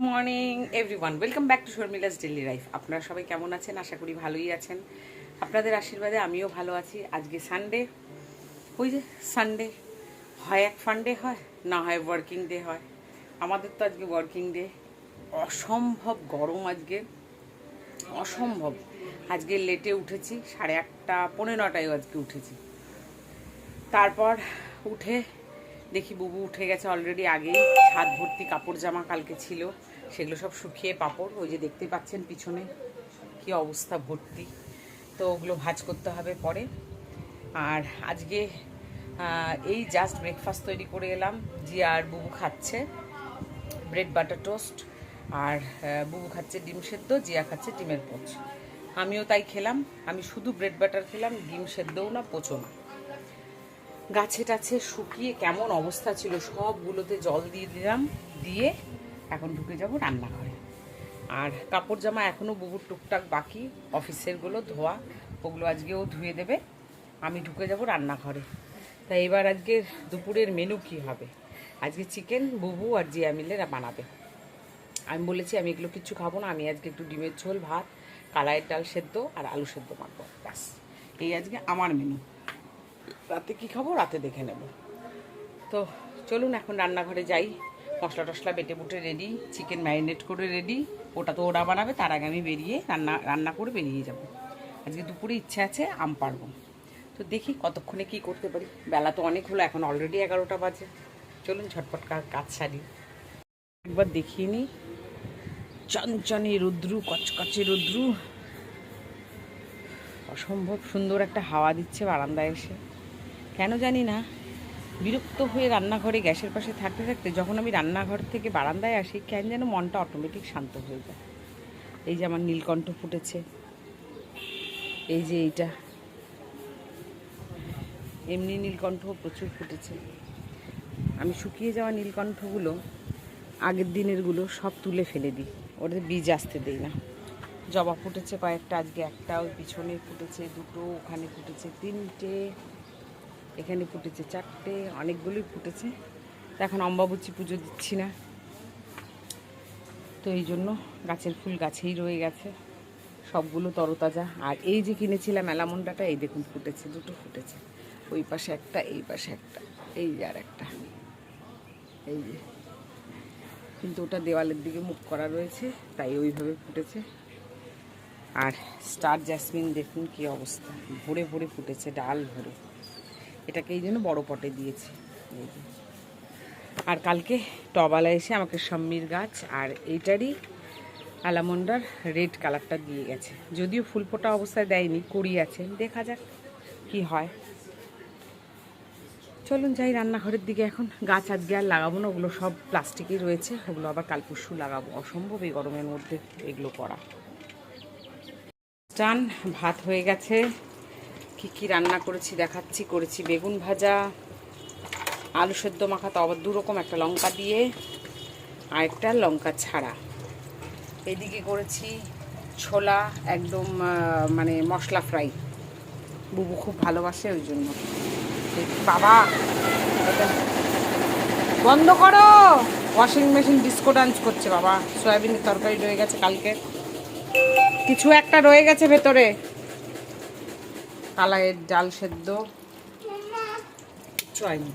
Morning everyone, welcome back to Sharmila's daily life. আপনারা সবাই কেমন আছেন? আশা করি ভালোই আছেন। আপনাদের আশীর্বাদে আমিও ভালো আছি। আজকে সানডে, ওই যে সানডে হয় এক ফান্ডে হয়, না হয় ওয়ার্কিং ডে হয়। আমাদের তো আজকে ওয়ার্কিং ডে। অসম্ভব গরম আজকে, অসম্ভব। আজকে লেটে উঠেছি, 8:30 পৌনে 9টায় আজকে উঠেছি। তারপর উঠে দেখি বুবু উঠে গেছে অলরেডি আগেই। ছাদ ভর্তি কাপড় জামা কালকে ছিল, সেগুলো সব শুকিয়ে পাপড়, ওই যে দেখতে পাচ্ছেন পিছনে কি অবস্থা ভর্তি। তো ওগুলো ভাঁজ করতে হবে পরে। আর আজকে এই জাস্ট ব্রেকফাস্ট তৈরি করে এলাম। জিয়া আর বুবু খাচ্ছে ব্রেড বাটার টোস্ট, আর বুবু খাচ্ছে ডিম সেদ্ধ, জিয়া খাচ্ছে ডিমের পোচ। আমিও তাই খেলাম। আমি শুধু ব্রেড বাটার খেলাম, ডিম সেদ্ধও না পোচও না। গাছে টাছে শুকিয়ে কেমন অবস্থা ছিল, সবগুলোতে জল দিয়ে দিলাম, দিয়ে এখন ঢুকে যাব রান্নাঘরে। আর কাপড় জামা এখনও বুবুর টুকটাক বাকি, অফিসেরগুলো ধোয়া, ওগুলো আজকেও ধুয়ে দেবে। আমি ঢুকে যাব রান্নাঘরে। তাই এবার আজকে দুপুরের মেনু কি হবে? আজকে চিকেন বুবু আর জিয়া মিলে বানাবে। আমি বলেছি আমি এগুলো কিচ্ছু খাবো না, আমি আজকে একটু ডিমের ঝোল, ভাত, কালাইয়ের ডাল সেদ্ধ আর আলু সেদ্ধ মাখবো, ব্যাস। এই আজকে আমার মেনু। রাতে কী খাবো রাতে দেখে নেব। তো চলুন এখন রান্নাঘরে যাই। মশলা টশলা বেটে বুটে রেডি, চিকেন ম্যারিনেট করে রেডি। ওটা তো ওরা বানাবে, তার আগে আমি বেরিয়ে রান্না করে বেরিয়ে যাব। আজকে দুপুরে ইচ্ছা আছে আম পাড়বো। তো দেখি কতক্ষণে কি করতে পারি। বেলা তো অনেক হলো, এখন অলরেডি 11টা বাজে। চলুন ঝটপট কাজ সারি। একবার দেখিয়ে নিই, চনচনে রুদ্রু, কচকচে রুদ্রু, অসম্ভব সুন্দর একটা হাওয়া দিচ্ছে বারান্দায় এসে। কেন জানি না বিরক্ত হয়ে রান্নাঘরে গ্যাসের পাশে থাকতে থাকতে যখন আমি রান্নাঘর থেকে বারান্দায় আসি, কেন যেন মনটা অটোমেটিক শান্ত হয়ে যায়। এই যে আমার নীলকণ্ঠ ফুটেছে, এই যে এইটা, এমনি নীলকণ্ঠ প্রচুর ফুটেছে। আমি শুকিয়ে যাওয়া নীলকণ্ঠগুলো, আগের দিনেরগুলো সব তুলে ফেলে দিই, ওদের বীজ আসতে দিই না। জবা ফুটেছে কয়েকটা, আজকে একটা, ওই পিছনে ফুটেছে দুটো, ওখানে ফুটেছে 3টে, এখানে ফুটেছে 4টে, অনেকগুলোই ফুটেছে। তো এখন অম্বাবুচি পুজো দিচ্ছি না, তো এই জন্য গাছের ফুল গাছেই রয়ে গেছে, সবগুলো তরতাজা। আর এই যে কিনেছিলাম অ্যালামন্ডাটা, এই দেখুন ফুটেছে, দুটো ফুটেছে, ওই পাশে একটা, এই পাশে একটা, এই যে আর একটা, এই যে। কিন্তু ওটা দেওয়ালের দিকে মুখ করা রয়েছে, তাই ওইভাবে ফুটেছে। আর স্টার জ্যাসমিন দেখুন কি অবস্থা, ভরে ভরে ফুটেছে, ডাল ভরে। এটাকে এই জন্য বড় পটে দিয়েছি। আর কালকে টবালা এসে আমাকে সম্মির গাছ আর এইটারই অ্যালামন্ডার রেড কালারটা দিয়ে গেছে। যদিও ফুল ফোটা অবস্থায় দেয়নি, কুড়ি আছে, দেখা যাক কি হয়। চলুন যাই রান্নাঘরের দিকে এখন। গাছ আজকে আর লাগাবো না, ওগুলো সব প্লাস্টিকই রয়েছে, ওগুলো আবার কাল পরশু লাগাবো। অসম্ভব এই গরমের মধ্যে এগুলো করা। চান ভাত হয়ে গেছে। কি কি রান্না করেছি দেখাচ্ছি। করেছি বেগুন ভাজা, আলু সেদ্ধ মাখা, তো আবার দুরকম, একটা লঙ্কা দিয়ে আর একটা লঙ্কা ছাড়া। এদিকে করেছি ছোলা, একদম মানে মশলা ফ্রাই, বুবু খুব ভালোবাসে ওই জন্য। বাবা বন্ধ করো, ওয়াশিং মেশিন ডিস্কো ডান্স করছে। বাবা সয়াবিনের তরকারি রয়ে গেছে কালকে, কিছু একটা রয়ে গেছে ভেতরে, কালাইয়ের ডাল সেদ্ধ কিচ্ছু হয়নি।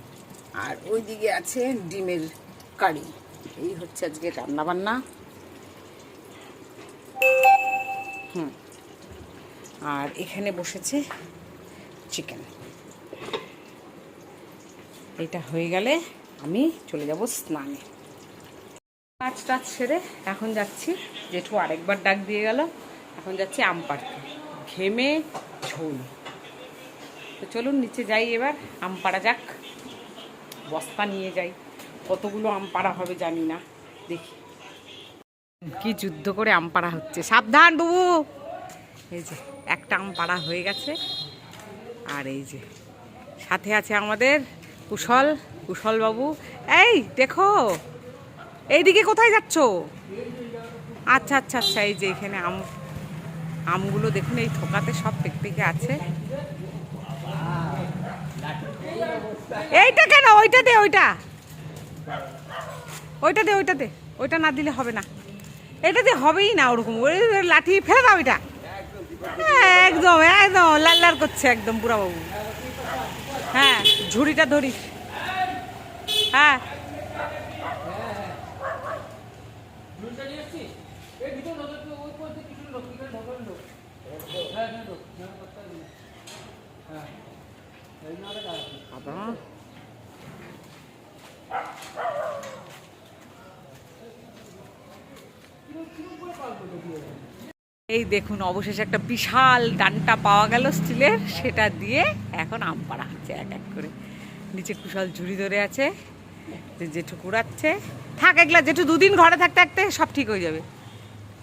আর ওই দিকে আছে ডিমের কারি। এই হচ্ছে আজকে রান্নাবান্না। আর এখানে বসেছে চিকেন। এটা হয়ে গেলে আমি চলে যাব স্নানে। কাজ টাজ সেরে এখন যাচ্ছি, জেঠু আরেকবার ডাক দিয়ে গেল, এখন যাচ্ছি আম পাড়তে, ঘেমে ঝোল। তো চলুন নিচে যাই, এবার আম পাড়া যাক। বস্তা নিয়ে যাই, কতগুলো আম পাড়া হবে জানি না, দেখি। কি যুদ্ধ করে আম পাড়া হচ্ছে, সাবধান বাবু। এই যে একটা আম পাড়া হয়ে গেছে, আর এই যে সাথে আছে আমাদের কুশল বাবু। এই দেখো, এইদিকে কোথায় যাচ্ছ? আচ্ছা আচ্ছা আচ্ছা, এই যে এখানে আমগুলো দেখুন, এই থোকাতে সব পেকে আছে। এইটা কেন? ওইটা দে, ওইটা দে। ওইটা না দিলে হবে না, এটা দিয়ে হবেই না ওরকম। ওই লাঠি ফেলে দাও এটা, একদম একদম লাল লাল করছে একদম বুড়া বাবু। হ্যাঁ ঝুড়িটা ধরিস। হ্যাঁ এই দেখুন অবশেষে একটা বিশাল ডান্টা পাওয়া গেল স্টিলের, সেটা দিয়ে এখন আম পাড়া হচ্ছে এক এক করে। নিচে কুশাল ঝুড়ি ধরে আছে, জেঠু কুড়াচ্ছে। থাক একলা, জেঠু দুদিন ঘরে থাকতে থাকতে সব ঠিক হয়ে যাবে।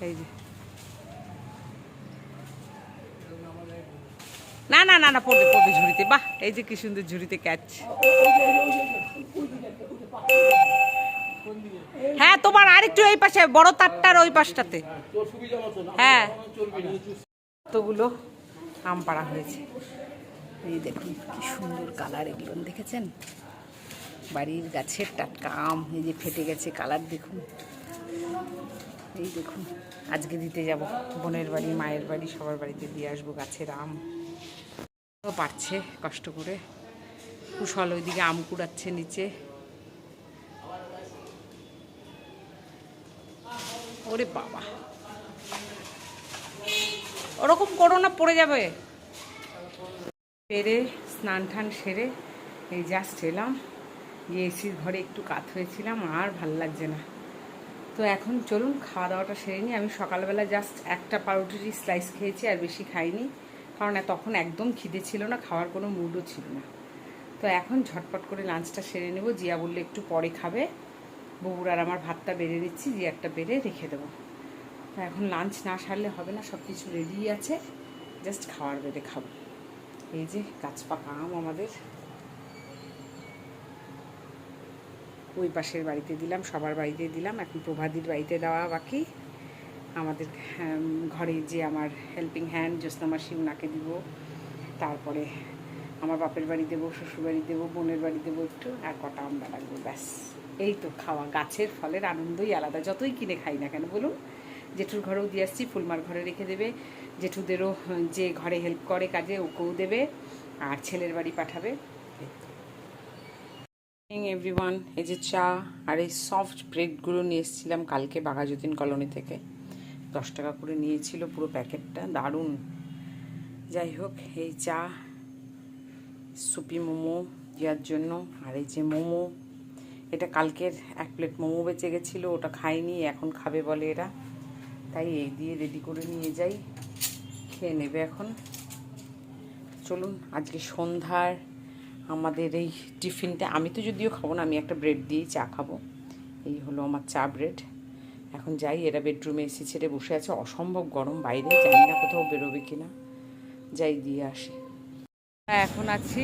এই যে না না না না, পড়বে পড়বে ঝুড়িতে। বাহ, এই যে কি সুন্দর ঝুড়িতে ক্যাচ। হ্যাঁ তোমার আরেকটু এই পাশে, বড় তারটার ওই পাশটাতে। হ্যাঁ কতগুলো আম পাড়া হয়েছে। এই দেখুন কি সুন্দর কালার, এগুলো দেখেছেন? বাড়ির গাছের টাটকা আম, এই যে ফেটে গেছে কালার দেখুন। এই দেখুন আজকে দিতে যাব বোনের বাড়ি, মায়ের বাড়ি, সবার বাড়িতে দিয়ে আসবো গাছের আম। পারছে কষ্ট করে, কুশল ওইদিকে আম কুড়াচ্ছে নিচে। ওরে বাবা, ওরকম করো না, পড়ে যাবে। পেরে স্নান টান সেরে এই জাস্ট এলাম, গিয়ে এসির ঘরে একটু কাত হয়েছিলাম, আর ভাল লাগছে না। তো এখন চলুন খাওয়া দাওয়াটা সেরে নিই। আমি সকালবেলা জাস্ট একটা পাউরুটির স্লাইস খেয়েছি, আর বেশি খাইনি, কারণ তখন একদম খিদে ছিল না, খাওয়ার কোনো মুডও ছিল না। তো এখন ঝটপট করে লাঞ্চটা সেরে নেব। জিয়া বললে একটু পরে খাবে, বউর আর আমার ভাতটা বেড়ে দিচ্ছি, জিয়ারটা বেড়ে রেখে দেবো। তো এখন লাঞ্চ না সারলে হবে না, সব কিছু রেডি আছে, জাস্ট খাওয়ার বেড়ে খাবো। এই যে গাছ পাকা আম আমাদের, ওই পাশের বাড়িতে দিলাম, সবার বাড়িতে দিলাম, এখন প্রভাদির বাড়িতে দেওয়া বাকি। আমাদের ঘরে যে আমার হেল্পিং হ্যান্ড জ্যোৎস্না মাসি, ওনাকে দিব। তারপরে আমার বাপের বাড়ি দেবো, শ্বশুর বাড়ি দেবো, বোনের বাড়ি দেবো একটু, আর কটা আমরা রাখবো, ব্যাস। এই তো খাওয়া, গাছের ফলের আনন্দই আলাদা, যতই কিনে খাই না কেন বলুন। জেঠুর ঘরেও দিয়ে আসছি, ফুলমার ঘরে রেখে দেবে, জেঠুদেরও যে ঘরে হেল্প করে কাজে ওকেও দেবে, আর ছেলের বাড়ি পাঠাবে। এভরিওয়ান, এই যে চা আর এই সফট ব্রেডগুলো নিয়ে এসেছিলাম কালকে বাঘাযতীন কলোনি থেকে, 10 টাকা করে নিয়েছিল পুরো প্যাকেটটা, দারুণ। যাই হোক, এই চা, সুপি মোমো দেওয়ার জন্য, আর এই যে মোমো, এটা কালকের 1 প্লেট মোমো বেঁচে গেছিলো, ওটা খাইনি, এখন খাবে বলে এরা, তাই এই দিয়ে রেডি করে নিয়ে যাই, খেয়ে নেবে এখন। চলুন আজকে সন্ধ্যার আমাদের এই টিফিনটা, আমি তো যদিও খাবো না, আমি একটা ব্রেড দিয়েই চা খাবো। এই হলো আমার চা ব্রেড। এখন যাই, এরা বেডরুমে এসি ছেড়ে বসে আছে, অসম্ভব গরম বাইরে, জানি না কোথাও বেরোবে কিনা, যাই দিয়ে আসি। এখন আছি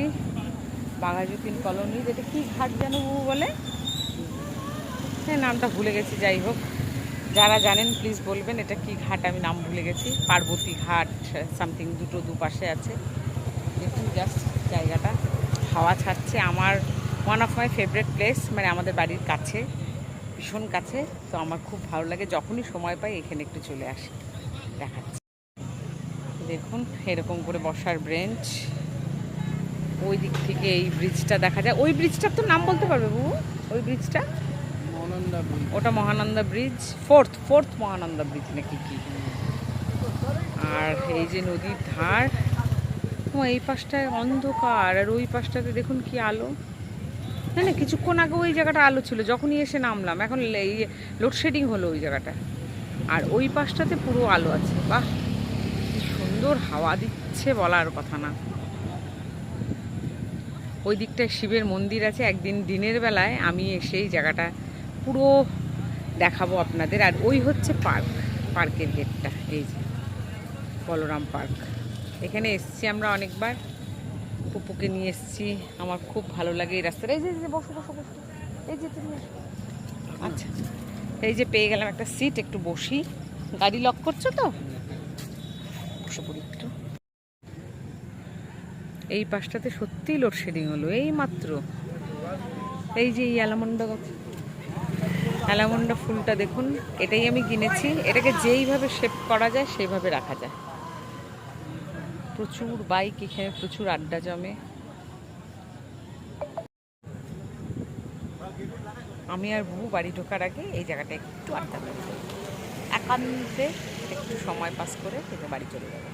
বাঘাযতীন কলোনির, এটা কি ঘাট যেন বলে, হ্যাঁ নামটা ভুলে গেছি। যাই হোক, যারা জানেন প্লিজ বলবেন এটা কি ঘাট, আমি নাম ভুলে গেছি। পার্বতী ঘাট সামথিং, দুটো দুপাশে আছে। দেখুন জাস্ট জায়গাটা, হাওয়া ছাড়ছে। আমার one of my favourite place, মানে আমাদের বাড়ির কাছে, ভীষণ কাছে। তো আমার খুব ভালো লাগে, যখনই সময় পাই এখানে একটু চলে আসি। দেখাচ্ছি, দেখুন এরকম করে বসার বেঞ্চ, ওই দিক থেকে এই ব্রিজটা দেখা যায়। ওই ব্রিজটার তো নাম বলতে পারবে বাবু? ওই ব্রিজটা ওটা Mahananda bridge, fourth Mahananda bridge নাকি কি। আর এই যে নদীর ধার, এই পাশটায় অন্ধকার, আর ওই পাশটাতে দেখুন কি আলো। না না, কিছুক্ষণ আগে ওই জায়গাটা আলো ছিল, যখনই এসে নামলাম, এখন এই লোডশেডিং হলো ওই জায়গাটা, আর ওই পাশটাতে পুরো আলো আছে। বাহ, কি সুন্দর হাওয়া দিচ্ছে, বলার কথা না। ওই দিকটায় শিবের মন্দির আছে, একদিন দিনের বেলায় আমি এসে এই জায়গাটা পুরো দেখাবো আপনাদের। আর ওই হচ্ছে পার্কের গেটটা, এই যে বলরাম পার্ক। এখানে এসছি আমরা অনেকবার, পুপুকে নিয়ে এসছি, আমার খুব ভালো লাগে এই রাস্তাটা। এই যে বসো বসো বসো, এই যে তুমি, আচ্ছা এই যে পেয়ে গেলাম একটা সিট, একটু বসি। গাড়ি লক করছো তো, বসে পড়ি একটু। এই পাশটাতে সত্যিই লোডশেডিং হলো এই মাত্র। এই যে এই অ্যালমন্ড গাছ, অ্যালামন্ডা ফুলটা দেখুন, এটাই আমি কিনেছি। এটাকে যেইভাবে শেপ করা যায় সেইভাবে রাখা যায়। প্রচুর বাইক এখানে, প্রচুর আড্ডা জমে। আমি আর বউ বাড়ি ঢোকার আগে এই জায়গাটা একটু আড্ডা দেবো, একান্তে একটু সময় পাস করে থেকে বাড়ি চলে যাবো।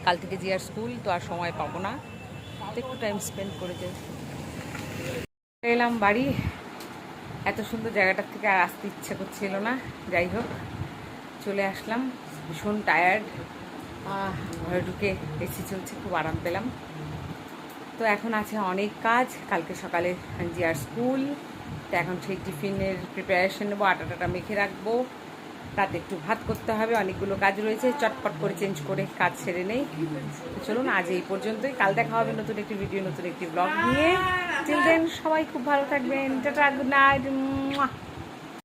কাল থেকে জিয়ার স্কুল, তো আর সময় পাবো না, তো একটু টাইম স্পেন্ড করে যাই। এলাম বাড়ি, এত সুন্দর জায়গাটার থেকে আর আসতে ইচ্ছে করছিল না, যাই হোক চলে আসলাম। ভীষণ টায়ার্ড, ঘরে ঢুকে এসি চলছে, খুব আরাম পেলাম। তো এখন আছে অনেক কাজ, কালকে সকালে জিয়ার স্কুল, তো এখন সেই টিফিনের প্রিপারেশন নেবো, আটা টাটা মেখে রাখবো, রাতে একটু ভাত করতে হবে, অনেকগুলো কাজ রয়েছে, চটপট করে চেঞ্জ করে কাজ সেরে নেই। তো চলুন আজ এই পর্যন্তই, কাল দেখা হবে নতুন একটি ভিডিও, নতুন একটি ব্লগ নিয়ে। টিল দেন সবাই খুব ভালো থাকবেন, টাটা, গুড নাইট।